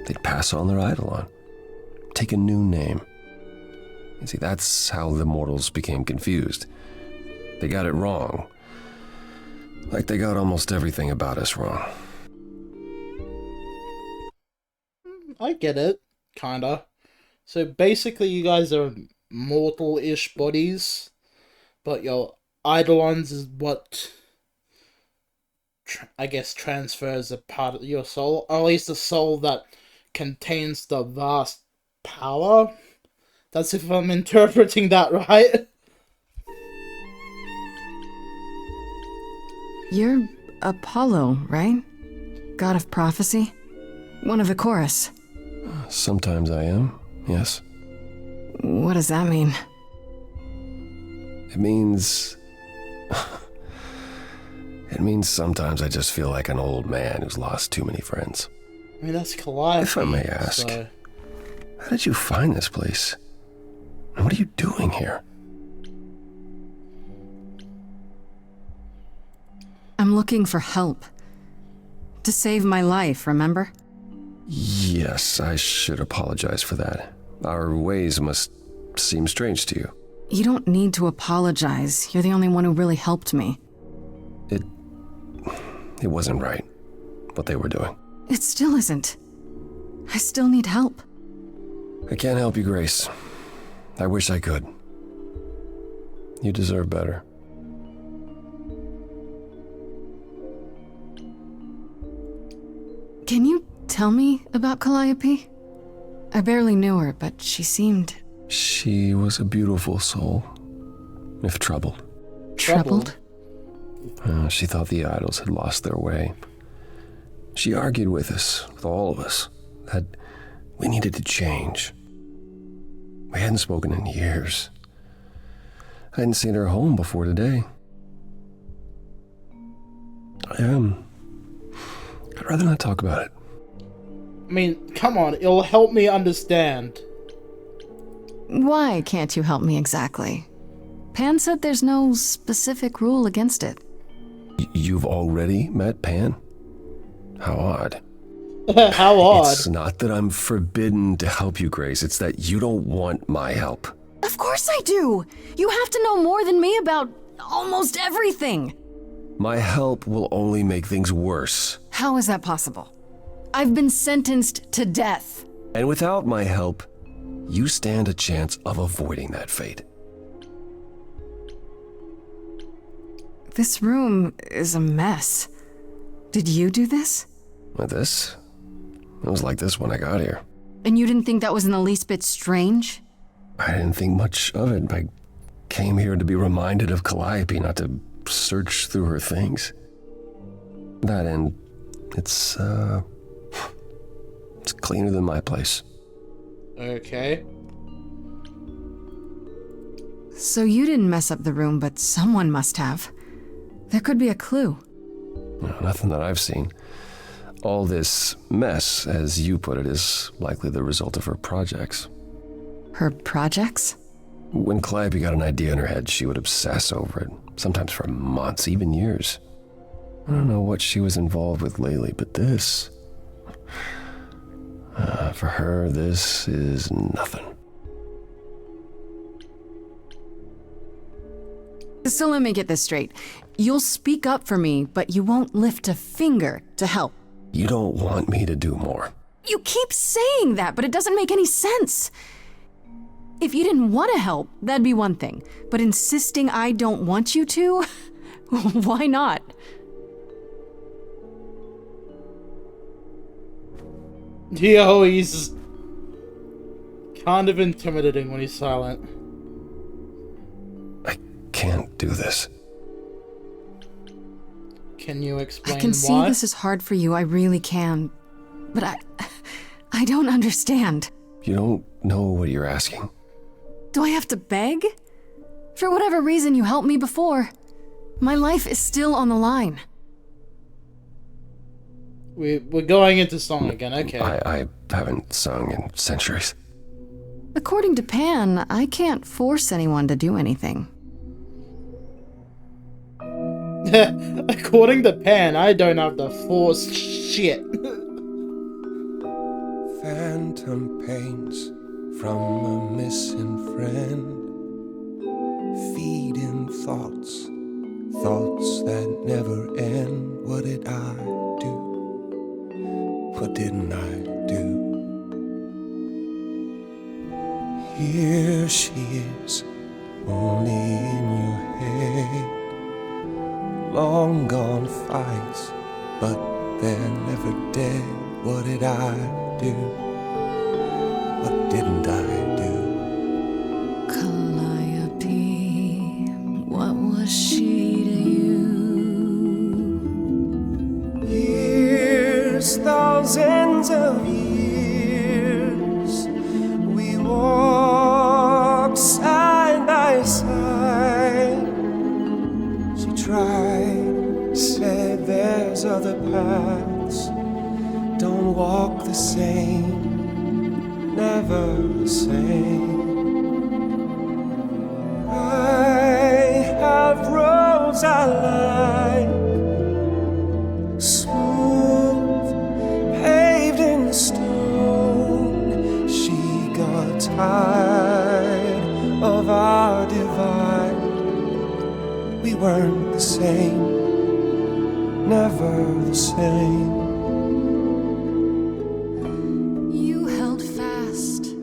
they'd pass on their eidolon, take a new name. You see, that's how the mortals became confused. They got it wrong. Like they got almost everything about us wrong. I get it, kinda. So basically you guys are mortal-ish bodies, but your eidolons is what, I guess, transfers a part of your soul, or at least the soul that contains the vast power. That's if I'm interpreting that right. You're Apollo, right? God of prophecy? One of the chorus. Sometimes I am, yes. What does that mean? It means... It means sometimes I just feel like an old man who's lost too many friends. I mean, that's Calliope. If I may ask, so... how did you find this place? And what are you doing here? I'm looking for help. To save my life, remember? Yes, I should apologize for that. Our ways must seem strange to you. You don't need to apologize. You're the only one who really helped me. It wasn't right, what they were doing. It still isn't. I still need help. I can't help you, Grace. I wish I could. You deserve better. Can you tell me about Calliope? I barely knew her, but she seemed... She was a beautiful soul, if troubled. Troubled? She thought the idols had lost their way. She argued with us, with all of us, that we needed to change. We hadn't spoken in years. I hadn't seen her home before today. I'd rather not talk about it. I mean, come on, it'll help me understand. Why can't you help me exactly? Pan said there's no specific rule against it. You've already met Pan? How odd. How odd. It's not that I'm forbidden to help you, Grace. It's that you don't want my help. Of course I do! You have to know more than me about almost everything! My help will only make things worse. How is that possible? I've been sentenced to death. And without my help, you stand a chance of avoiding that fate. This room is a mess. Did you do this? With this? It was like this when I got here. And you didn't think that was in the least bit strange? I didn't think much of it. I came here to be reminded of Calliope, not to search through her things. That and it's cleaner than my place. Okay. So you didn't mess up the room, but someone must have. There could be a clue. No, nothing that I've seen. All this mess, as you put it, is likely the result of her projects. Her projects? When Calliope got an idea in her head, she would obsess over it, sometimes for months, even years. I don't know what she was involved with lately, but this... for her, this is nothing. So let me get this straight. You'll speak up for me, but you won't lift a finger to help. You don't want me to do more. You keep saying that, but it doesn't make any sense. If you didn't want to help, that'd be one thing. But insisting I don't want you to? Why not? Yo, he's kind of intimidating when he's silent. I can't do this. Can you explain why? I can see this is hard for you, I really can. But I don't understand. You don't know what you're asking. Do I have to beg? For whatever reason you helped me before. My life is still on the line. We're going into song again, okay. I haven't sung in centuries. According to Pan, I can't force anyone to do anything. According to Pan, I don't have to force shit. Phantom pains from a missing friend, feeding thoughts that never end. What did I do? What didn't I do? Here she is, only in your head. Long gone fights, but they're never dead. What did I do? What didn't I do? Calliope, what was she to you? Years, thousands of years, we walked side by side. She tried, said there's other paths. Don't walk the same, never the same. I have roads I like, smooth, paved in stone. She got tired of our divide. We weren't the same, never the same. You held fast.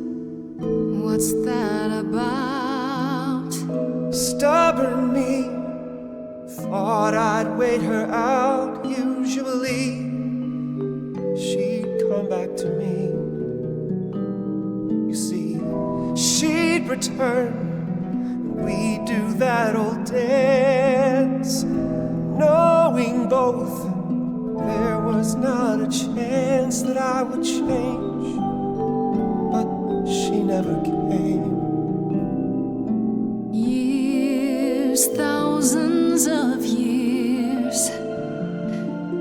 What's that about? Stubborn me, thought I'd wait her out. Usually, she'd come back to me. You see, she'd return. We'd do that old dance, knowing both there was not a chance that I would change. But she never came. Years, thousands of years,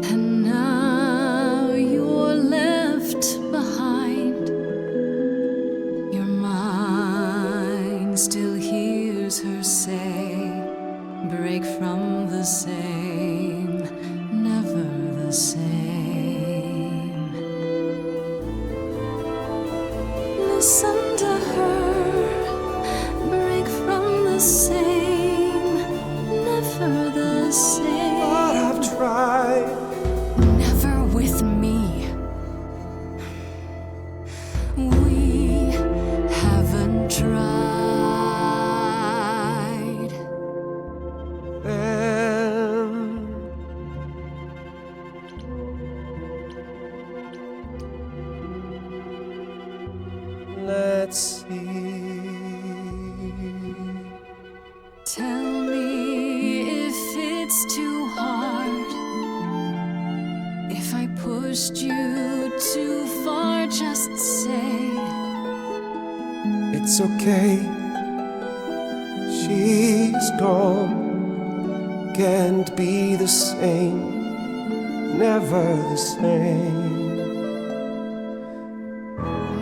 and now you're left behind. Your mind still hears her say, break from the same, never the same. Listen to her, break from the same, never the same. But I've tried. Never with me. We haven't tried. Then see. Tell me if it's too hard, if I pushed you too far, just say It's okay. She's gone. Can't be the same. Never the same.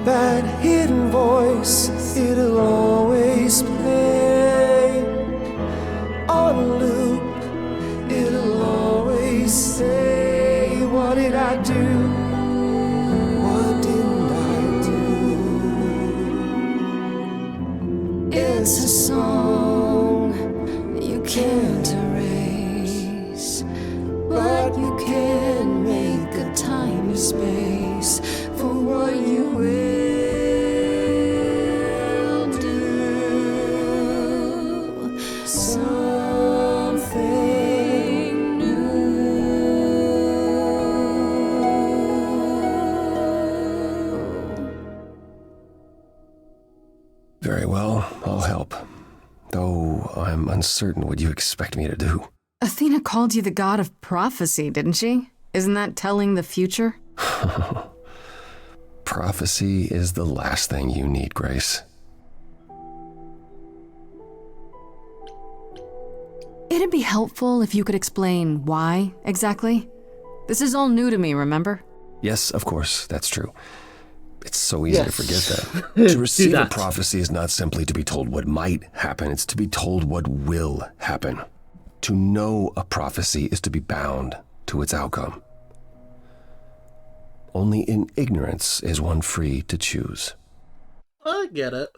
That hidden voice, it'll always play on a loop. It'll always say, what did I do? What didn't I do? it's a song you can't erase, but you can make a tiny space for what you will do. Something Very well, I'll help. Though I'm uncertain what you expect me to do. Athena called you the god of prophecy, didn't she? Isn't that telling the future? Prophecy is the last thing you need, Grace. It'd be helpful if you could explain why, exactly. This is all new to me, remember? Yes, of course, that's true. It's so easy to Yes. forget that. To receive a that. prophecy is not simply to be told what might happen, it's to be told what will happen. To know a prophecy is to be bound to its outcome. Only in ignorance is one free to choose. I get it.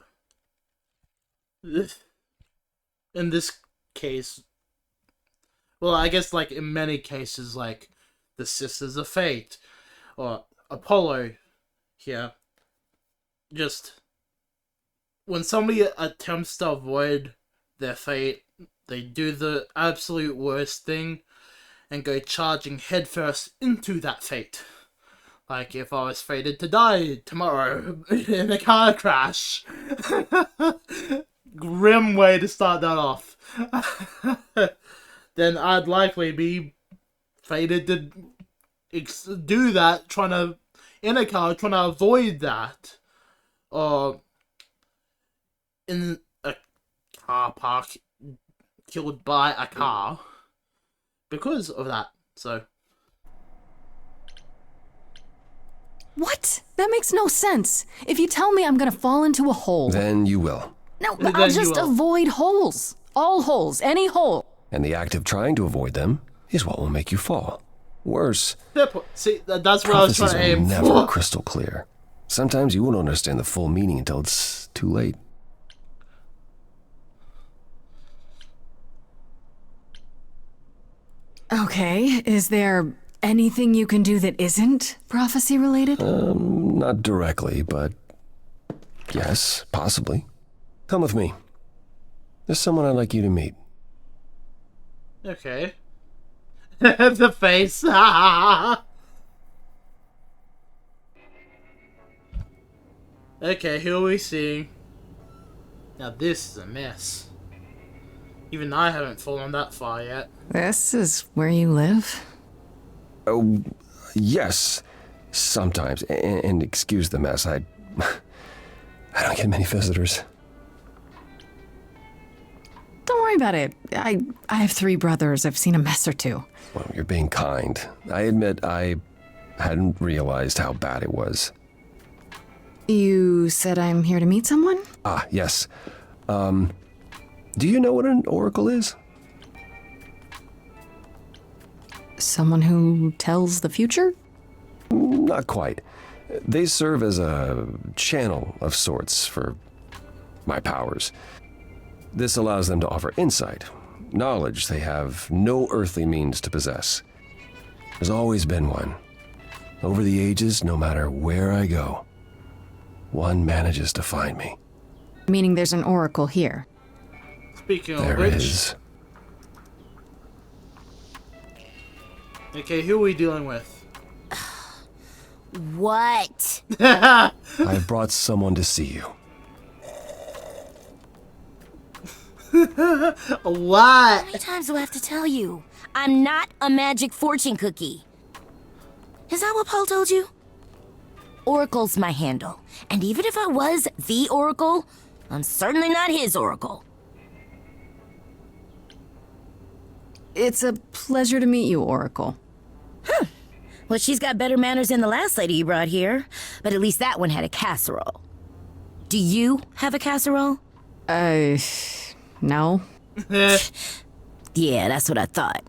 In this case, well, I guess like in many cases, like the Sisters of Fate or Apollo here, just when somebody attempts to avoid their fate, they do the absolute worst thing and go charging headfirst into that fate. Like if I was fated to die tomorrow in a car crash. Grim way to start that off. Then I'd likely be fated to do that, in a car, trying to avoid that. Or in a car park, killed by a car because of that. So What? That makes no sense. If you tell me I'm gonna fall into a hole... Then you will. No, Then I'll you just will. avoid holes. All holes, any hole. And the act of trying to avoid them is what will make you fall. Worse, see, that's what I was trying prophecies to are aim never for. crystal clear. Sometimes you won't understand the full meaning until it's too late. Okay, is there anything you can do that isn't prophecy related? Not directly, but yes, possibly. Come with me. There's someone I'd like you to meet. Okay. The face. Okay, who are we seeing? Now this is a mess. Even I haven't fallen that far yet. This is where you live? Oh, yes, sometimes. And excuse the mess, I don't get many visitors. Don't worry about it. I have 3 brothers. I've seen a mess or two. Well, you're being kind. I admit I hadn't realized how bad it was. You said I'm here to meet someone? Ah, yes. Do you know what an oracle is? Someone who tells the future? Not quite. They serve as a channel of sorts for my powers. This allows them to offer insight, knowledge they have no earthly means to possess. There's always been one. Over the ages, no matter where I go, one manages to find me. Meaning there's an oracle here. Speaking of There which, is. okay, who are we dealing with? What? I've brought someone to see you. What? How many times do I have to tell you? I'm not a magic fortune cookie. Is that what Paul told you? Oracle's my handle. And even if I was the Oracle, I'm certainly not his Oracle. It's a pleasure to meet you, Oracle. Huh. Well, she's got better manners than the last lady you brought here. But at least that one had a casserole. Do you have a casserole? No. Yeah, that's what I thought.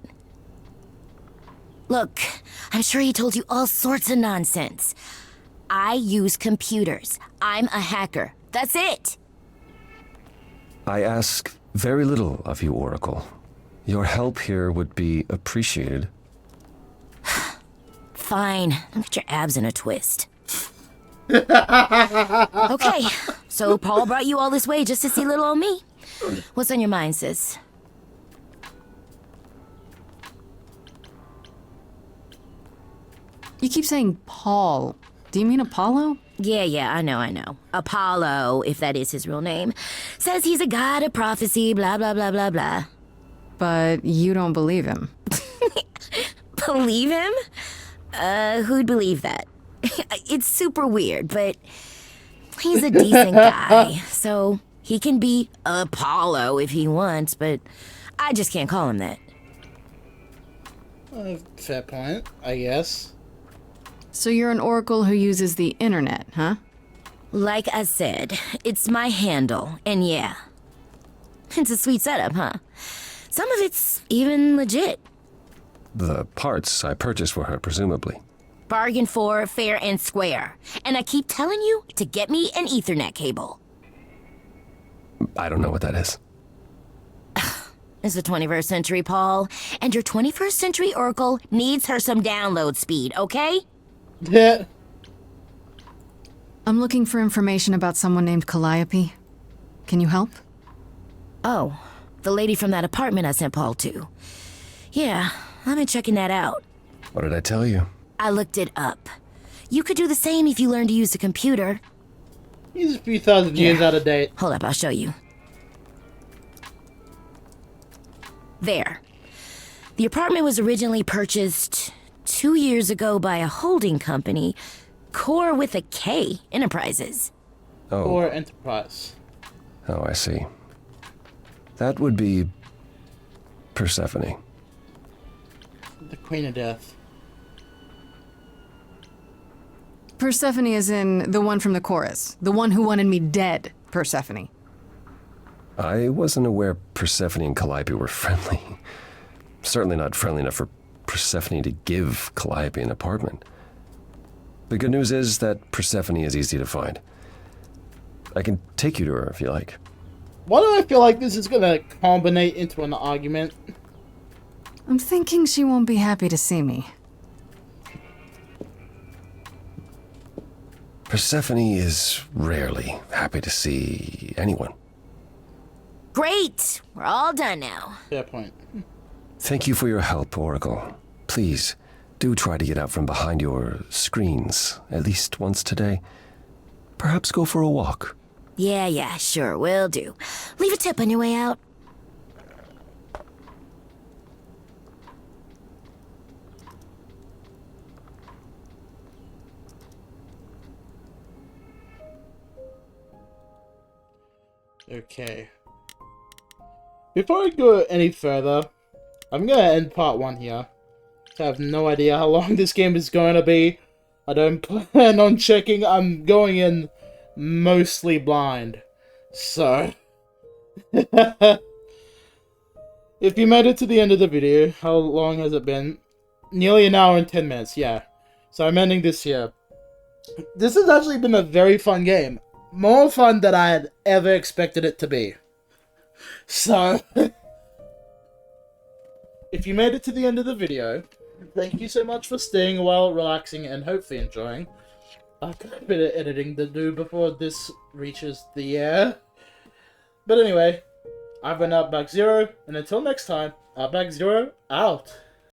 Look, I'm sure he told you all sorts of nonsense. I use computers. I'm a hacker. That's it. I ask very little of you, Oracle. Your help here would be appreciated. Fine. Don't get your abs in a twist. Okay, so Paul brought you all this way just to see little old me. What's on your mind, sis? You keep saying Paul. Do you mean Apollo? Yeah, I know. Apollo, if that is his real name, says he's a god of prophecy, blah, blah, blah, blah, blah. But you don't believe him. Believe him? Who'd believe that? It's super weird, but he's a decent guy, so he can be Apollo if he wants, but I just can't call him that. Fair point, I guess. So you're an oracle who uses the internet, huh? Like I said, it's my handle, and yeah. It's a sweet setup, huh? Some of it's even legit. The parts I purchased for her, presumably. Bargain for, fair and square. And I keep telling you to get me an Ethernet cable. I don't know what that is. It's the 21st century, Paul. And your 21st century Oracle needs her some download speed, okay? Yeah. I'm looking for information about someone named Calliope. Can you help? Oh, the lady from that apartment I sent Paul to. Yeah, I've been checking that out. What did I tell you? I looked it up. You could do the same if you learned to use the computer. He's a few thousand years out of date. Hold up, I'll show you. There. The apartment was originally purchased 2 years ago by a holding company, Core with a K Enterprises. Oh. Core Enterprise. Oh, I see. That would be Persephone. The Queen of Death. Persephone is in the one from the chorus. The one who wanted me dead, Persephone. I wasn't aware Persephone and Calliope were friendly. Certainly not friendly enough for Persephone to give Calliope an apartment. The good news is that Persephone is easy to find. I can take you to her if you like. Why do I feel like this is gonna culminate into an argument? I'm thinking she won't be happy to see me. Persephone is rarely happy to see anyone. Great! We're all done now. Fair point. Thank you for your help, Oracle. Please, do try to get out from behind your screens at least once today. Perhaps go for a walk. Yeah, sure, will do. Leave a tip on your way out. Okay. Before I go any further, I'm gonna end part 1 here. I have no idea how long this game is going to be. I don't plan on checking. I'm going in mostly blind. So, if you made it to the end of the video, how long has it been? Nearly an hour and 10 minutes, yeah. So I'm ending this here. This has actually been a very fun game. More fun than I had ever expected it to be. So, if you made it to the end of the video, thank you so much for staying a while, relaxing, and hopefully enjoying. I've got a bit of editing to do before this reaches the air. But anyway, I've been Outback-Zero, and until next time, Outback-Zero out.